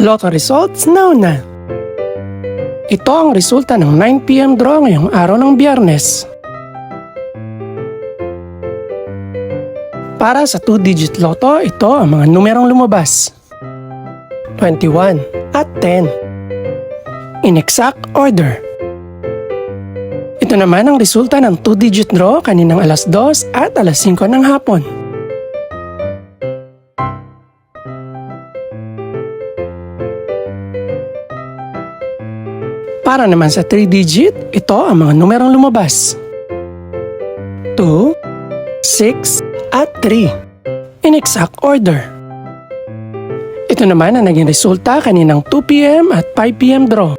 Lotto results now na. Ito ang resulta ng 9 PM draw ngayong araw ng Biyernes. Para sa 2-digit lotto, ito ang mga numerong lumabas. 21 at 10. In exact order. Ito naman ang resulta ng 2-digit draw kaninang alas 2 at alas 5 ng hapon. Para naman sa 3-digit, ito ang mga numerong lumabas. 2, 6, at 3. In exact order. Ito naman ang naging resulta kaninang 2 PM at 5 PM draw.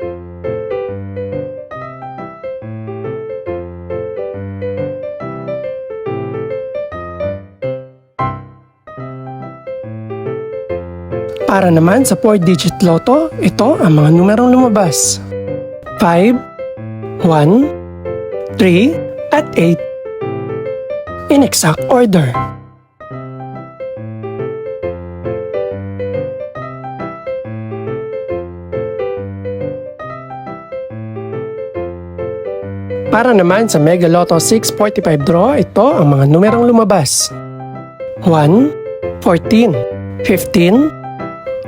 Para naman sa 4-digit lotto, ito ang mga numerong lumabas. 5, 1, 3, at 8. In exact order. Para naman sa Mega Lotto 645 draw, ito ang mga numerong lumabas. 1, 14, 15,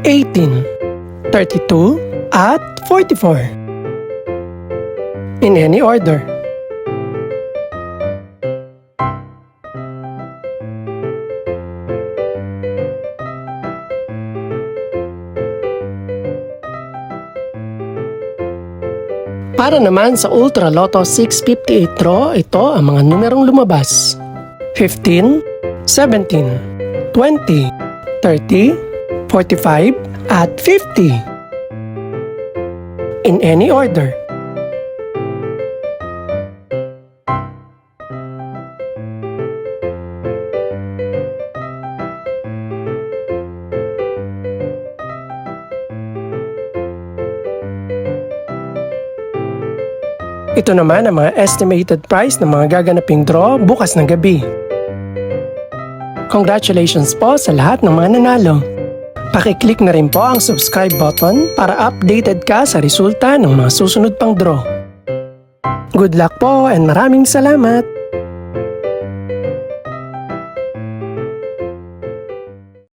18, 32, at 44. In any order. Para naman sa Ultra Lotto 658 draw, ito ang mga numerong lumabas. 15, 17, 20, 30, 45, at 50. In any order. Ito naman ang mga estimated price ng mga gaganaping draw bukas ng gabi. Congratulations po sa lahat ng mga nanalo. Pakiclick na rin po ang subscribe button para updated ka sa resulta ng mga susunod pang draw. Good luck po and maraming salamat!